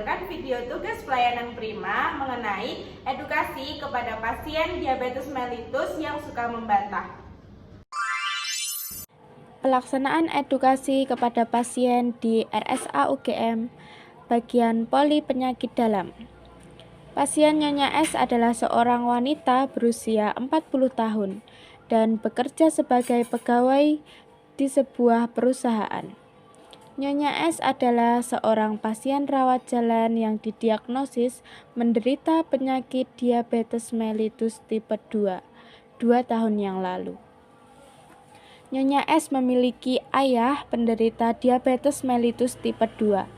menayangkan video tugas pelayanan prima mengenai edukasi kepada pasien diabetes mellitus yang suka membantah. Pelaksanaan edukasi kepada pasien di RSA UGM bagian poli penyakit dalam. Pasien Nyonya S adalah seorang wanita berusia 40 tahun dan bekerja sebagai pegawai di sebuah perusahaan. Nyonya S adalah seorang pasien rawat jalan yang didiagnosis menderita penyakit diabetes mellitus tipe 2 tahun yang lalu. Nyonya S memiliki ayah penderita diabetes mellitus tipe 2.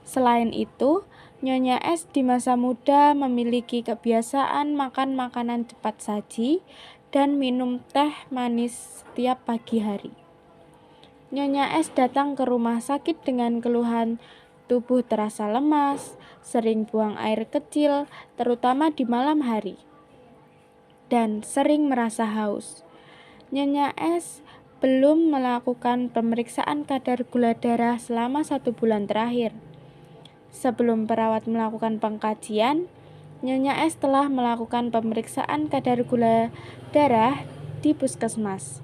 Selain itu, Nyonya S di masa muda memiliki kebiasaan makan makanan cepat saji dan minum teh manis setiap pagi hari. Nyonya S datang ke rumah sakit dengan keluhan tubuh terasa lemas, sering buang air kecil, terutama di malam hari, dan sering merasa haus. Nyonya S belum melakukan pemeriksaan kadar gula darah selama 1 bulan terakhir. Sebelum perawat melakukan pengkajian, Nyonya S telah melakukan pemeriksaan kadar gula darah di puskesmas.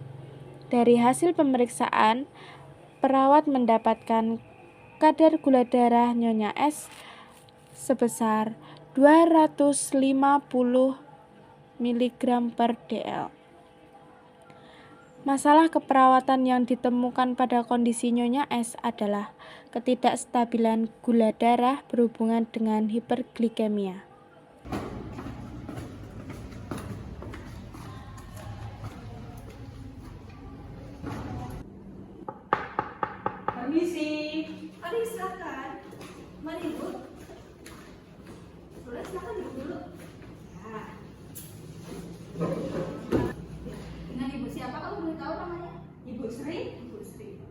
Dari hasil pemeriksaan, perawat mendapatkan kadar gula darah Nyonya S sebesar 250 mg per dl. Masalah keperawatan yang ditemukan pada kondisi Nyonya S adalah ketidakstabilan gula darah berhubungan dengan hiperglikemia. Permisi. Mari silakan. Mari Bu. Boleh silakan duduk dulu. Ya. Dengan Ibu siapa kalau boleh tahu namanya? Ibu Sri, Ibu Sri.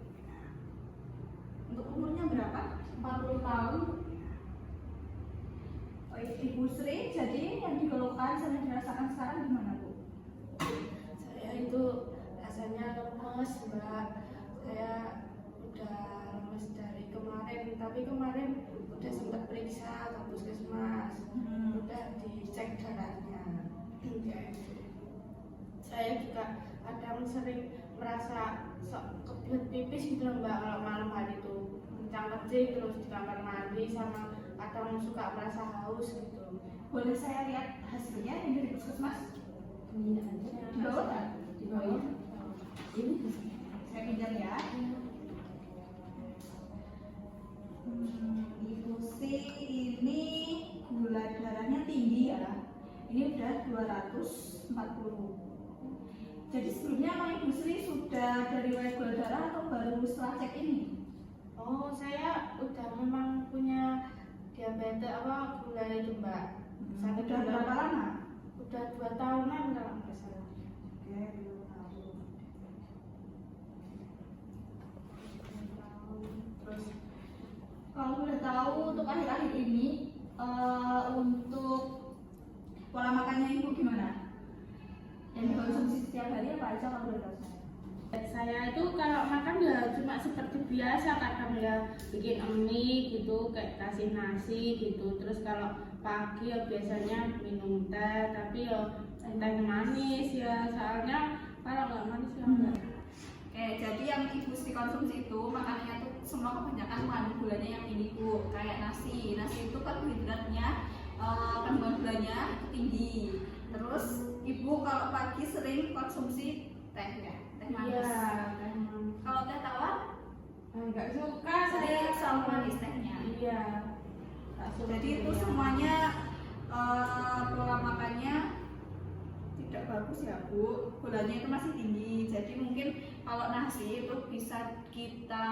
Untuk umurnya berapa? 40 tahun. Oh, Ibu Sri, jadi yang dikeluhkan sama dirasakan sekarang gimana Bu? Saya itu rasanya lemes, Mbak. Saya udah lemes dari kemarin, tapi kemarin udah sempat periksa ke puskesmas, udah dicek darahnya. Saya juga kadang sering merasa kebelet pipis gitu loh, Mbak, kalau malam hari itu kencang kecil terus di kamar mandi, sama kadang suka merasa haus gitu. Boleh saya lihat hasilnya yang dari puskesmas? Iya, Di bawah kan? di bawah. Ini Saya pinjam ya. Ibu Sri ini gula darahnya tinggi ya. Ini udah 240. Jadi sebelumnya emang Ibu Sri sudah dari riwayat gula darah atau baru setelah cek ini? Oh, saya udah memang punya diabetes gula itu, Mbak. Udah berapa lama? Udah 2 tahunan kalau nggak salah. Oke, 2 tahun. Terus Kalau boleh tahu untuk akhir-akhir ini untuk pola makannya Ibu gimana? Yang dikonsumsi setiap hari apa aja kalau boleh tahu saya? saya itu kalau makan ya cuma seperti biasa, kadang ya bikin mie gitu, kayak kasih nasi gitu. Terus kalau pagi ya biasanya minum teh, tapi ya teh manis ya, soalnya kalau nggak manis ya enggak. Oke, jadi yang Ibu Sri konsumsi itu makanannya tuh semua kebanyakan mengandung gulanya yang ini Bu, kayak nasi. Nasi itu karbohidratnya, kandungan gulanya tinggi. Terus Ibu kalau pagi sering konsumsi teh ya, teh manis. Iya, teh manis. Kalau teh tawar, Nggak suka saya saya selalu manis tehnya. Iya. Tak suka Jadi itu dia. semuanya pola makannya tidak bagus ya Bu, gulanya itu masih tinggi. Jadi mungkin kalau nasi itu bisa kita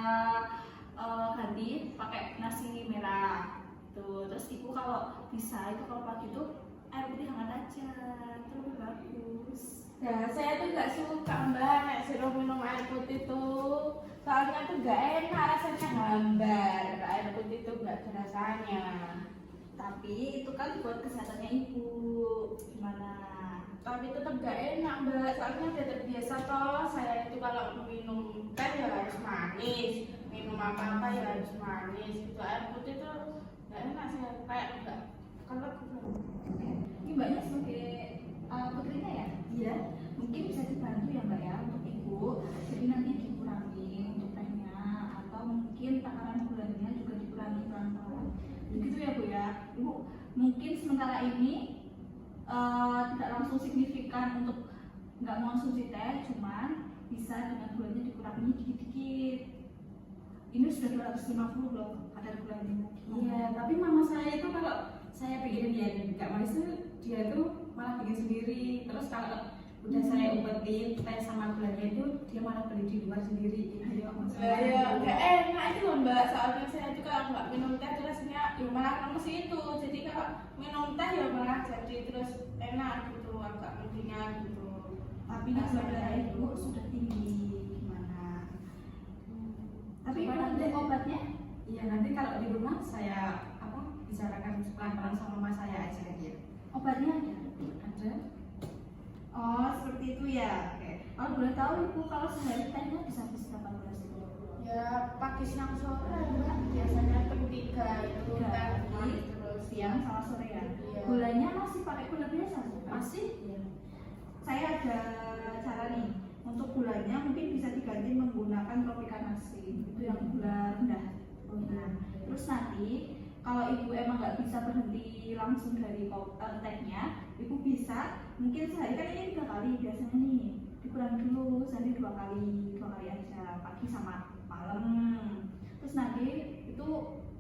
ganti pakai nasi merah tuh. Terus Ibu kalau bisa itu kalau pagi itu air putih hangat aja, itu lebih bagus. Ya, saya tuh nggak suka Mbak, nek suruh minum air putih tuh. Soalnya tuh nggak enak, rasanya hambar. Air putih tuh nggak ada rasanya. Tapi itu kan buat kesehatannya Ibu, gimana? Tapi tetap nggak enak Mbak, soalnya udah terbiasa toh. Saya itu kalau minum teh ya harus manis, minum apa-apa ya harus manis. Itu air putih tuh nggak enak saya Ibu mungkin sementara ini tidak langsung signifikan untuk nggak mengonsumsi teh, cuman bisa dengan gulanya dikurangi dikit-dikit. Ini sudah 250 loh kadar gulanya. Iya, tapi mama saya itu kalau saya pikirin dia nggak manis tuh dia tuh malah bikin sendiri. Terus kalau udah saya obatin teh sama gulanya itu dia malah beli di luar sendiri. Ayo, Ya, nggak enak itu loh mbak, soalnya saya itu kalau nggak minum teh terus rasanya ya malah lemes itu. Jadi kalau minum teh ya malah jadi terus enak gitu, agak mendingan gitu. Tapi gula darah ibu sudah tinggi, gimana? Tapi ibu Coba untuk nanti- obatnya? Iya, nanti kalau di rumah saya bicarakan pelan-pelan sama mama saya aja ya. Obatnya ada? Ada. Oh seperti itu ya. Oke. Kalau boleh tahu ibu kalau sehari tehnya bisa habis berapa gelas itu? Ya pagi siang sore mbak, biasanya per 3 itu Tiga teh pagi, manis terus Siang sama sore ya. Iya. Gulanya masih pakai gula biasa? Masih? Iya. Saya ada cara nih. Untuk gulanya mungkin bisa diganti menggunakan Tropicana C. Itu yang gula rendah. Nah, terus nanti kalau ibu emang nggak bisa berhenti langsung dari tehnya, ibu bisa mungkin sehari kan ini 3 kali biasanya nih, dikurangi dulu sehari 2 kali aja, pagi sama malam. Terus nanti itu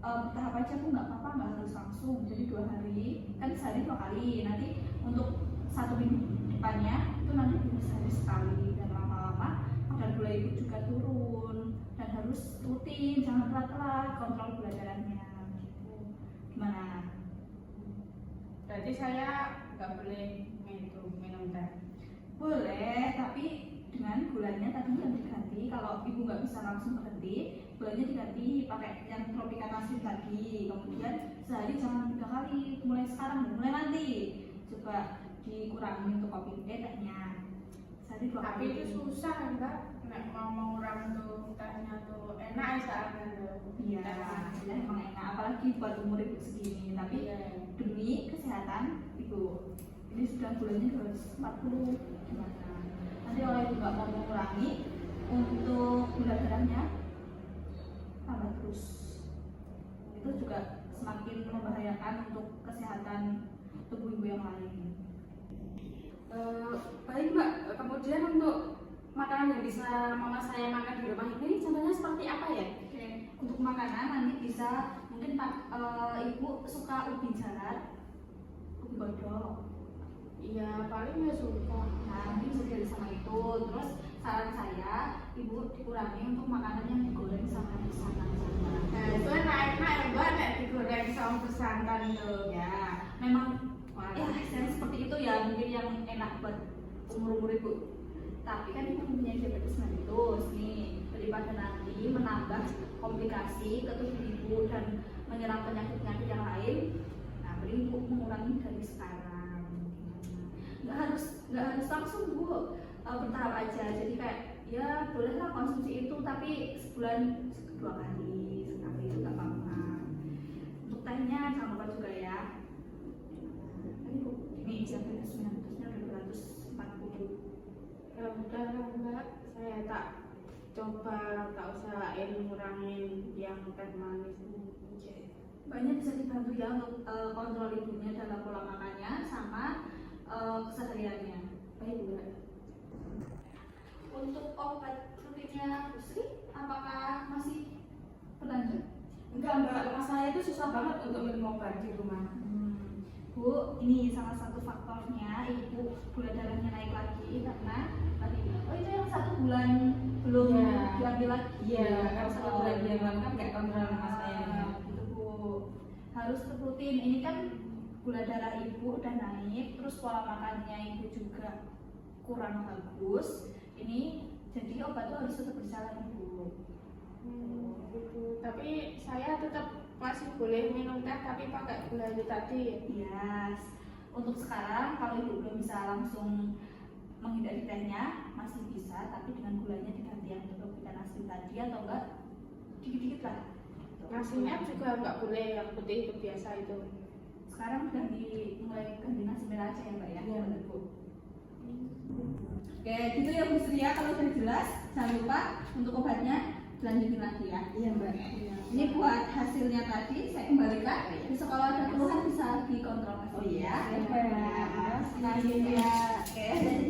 bertahap aja bu, nggak apa-apa, nggak harus langsung, jadi 2 hari kan sehari 2 kali. Nanti untuk 1 minggu depannya itu nanti bisa sehari sekali, dan lama-lama kadar gula ibu juga turun, dan harus rutin, jangan telat-telat kontrol gula darahnya gitu. Gimana? Berarti saya nggak boleh minum teh. Boleh, tapi dengan gulanya tadi yang diganti. Kalau ibu nggak bisa langsung berhenti, gulanya diganti pakai yang Tropicana C tadi. Kemudian sehari jangan 3 kali, mulai sekarang, mulai nanti coba dikurangi untuk kopi tehnya. Sehari 2 Tapi kali. itu susah kan mbak, nek mau mengurangi tuh tehnya tuh enak ya soalnya tuh. Iya, emang enak, apalagi buat umur ibu segini. Tapi Iya. demi kesehatan ibu, ini sudah gulanya 240, gimana? Nanti kalau ibu nggak mau mengurangi untuk gula darahnya tambah terus, itu juga semakin membahayakan untuk kesehatan tubuh ibu yang lain. Baik mbak, kemudian untuk makanan yang bisa mama saya makan di rumah ini contohnya seperti apa ya? Oke, untuk makanan nanti bisa mungkin ibu suka ubi jalar, ubi godong. Iya paling ya suka. Nah, nanti bisa jadi sama itu. Terus saran saya, ibu dikurangi untuk makanan yang digoreng sama santan-santan. Nah itu enak-enak ya mbak, nek digoreng sama bersantan tuh. Ya, memang ya saya seperti itu ya, mungkin yang enak buat umur-umur ibu. Tapi kan ibu punya diabetes mellitus nih, daripada nanti menambah komplikasi ke tubuh ibu dan menyerang penyakit-penyakit yang lain. Nah, beri ibu mengurangi dari sekarang. Nggak harus langsung bu, bertahap aja. Jadi kayak ya bolehlah konsumsi itu, tapi sebulan 2 kali, sekali itu nggak apa-apa. Untuk tehnya jangan lupa juga ya. Tadi bu, ini diabetes mellitusnya udah 240. Ya udah lah mbak, saya tak coba tak usahain ngurangin yang teh manis ini. Banyak bisa dibantu ya untuk kontrol ibunya dalam pola makannya sama kesehariannya. Baik bu. Untuk obat rutinnya Bu Sri, apakah masih berlanjut? Enggak mbak, rumah saya itu susah banget untuk minum obat di rumah. Bu, ini salah satu faktornya ibu gula darahnya naik lagi karena tadi itu yang 1 bulan belum Iya. diambil lagi. Iya, karena 1 bulan dia kan nggak kontrol rumah saya. Gitu bu, harus rutin. Ini kan gula darah ibu udah naik, terus pola makannya ibu juga kurang bagus. Ini jadi obat itu harus tetap berjalan ibu. Gitu. Tapi saya tetap masih boleh minum teh tapi pakai gula itu tadi. Yes. Untuk sekarang kalau ibu belum bisa langsung menghindari tehnya masih bisa, tapi dengan gulanya diganti yang Tropicana C tadi atau enggak dikit-dikit lah. Nasinya juga nggak boleh yang putih itu biasa itu. Sekarang mulai ganti nasi merah aja ya mbak ya. Iya. Bu. Oke, gitu ya Bu Sri ya. Kalau sudah jelas, jangan lupa untuk obatnya dilanjutin lagi ya. Iya mbak. Ini buat hasilnya tadi saya kembalikan. Besok kalau ada keluhan kasih ya. Oke.